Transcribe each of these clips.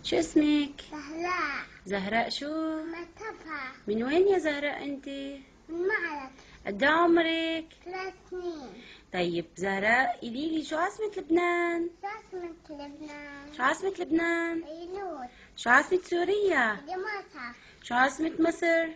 شو اسمك؟ زهراء. زهراء شو؟ مصطفى. من وين يا زهراء انت؟ من معرض. قد عمرك؟ 3 سنين. طيب زهراء قوليلي شو عاصمة لبنان؟ شو عاصمة لبنان؟ شو عاصمة لبنان؟ بيروت. شو عاصمة سوريا؟ دمشق. شو عاصمة مصر؟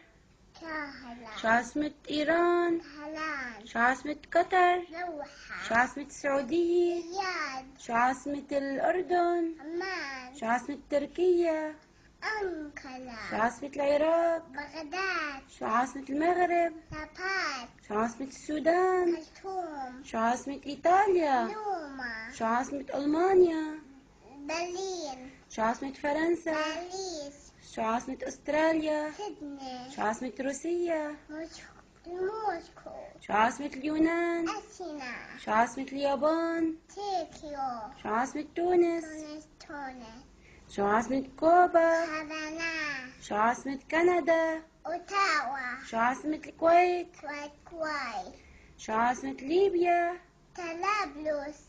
كهلا. شو عاصمة إيران؟ طهران. شو عاصمة قطر؟ دوحة. شو عاصمة السعودية؟ رياض. شو عاصمة الأردن؟ عمان. شو عاصمة تركيا؟ شو أنقرة. عاصمة العراق؟ بغداد. شو عاصمة المغرب؟ رباط. شو عاصمة السودان؟ خرطوم. شو عاصمة إيطاليا؟ روما. شو عاصمة ألمانيا؟ برلين. شو عاصمة فرنسا؟ باريس. شو عاصمة أستراليا؟ سيدني. شو عاصمة روسيا؟ موسكو. شو عاصمة اليونان؟ أثينا. شو عاصمة اليابان؟ طوكيو. شو عاصمة تونس؟ تونس. شو عاصمة كوبا؟ هافانا. شو عاصمة كندا؟ أوتاوا. شو عاصمة الكويت؟ كويت. شو عاصمة ليبيا؟ طرابلس.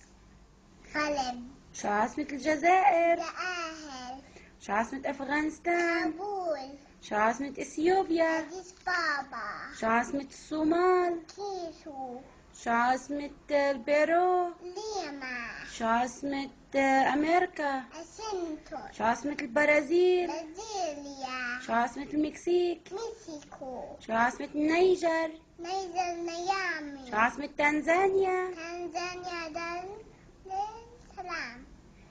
قلب. شو عاصمة الجزائر؟ جآهل. شو عاصمة أفغانستان؟ كابول. شو عاصمة إثيوبيا؟ أديس بابا. شو عاصمة الصومال؟ كيسو. شو عاصمة البيرو؟ ليما. شو عاصمة أمريكا؟ أسنتون. شو عاصمة البرازيل؟ برازيليا. شو عاصمة المكسيك؟ مكسيكو. شو عاصمة النيجر؟ نيجر ميامي. شو عاصمة تنزانيا؟ تنزانيا. دار السلام.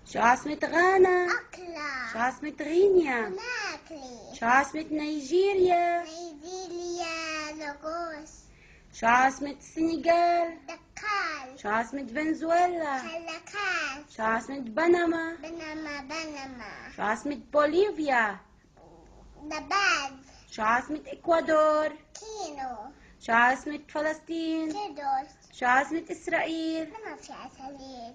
شو عاصمة غانا؟ أكلا. شو عاصمة غينيا؟ كوناكري. شو عاصمة نيجيريا؟ نيجيريا. لاغوس. شو عاصمة السنغال؟ دكار. شو عاصمة فنزويلا؟ كالاكاس. شو عاصمة بنما؟ بنما. شو عاصمة بوليفيا؟ نباز. شو عاصمة إكوادور؟ كينو. شو عاصمة فلسطين؟ كيدوس. شو عاصمة إسرائيل؟ ما في عسلين.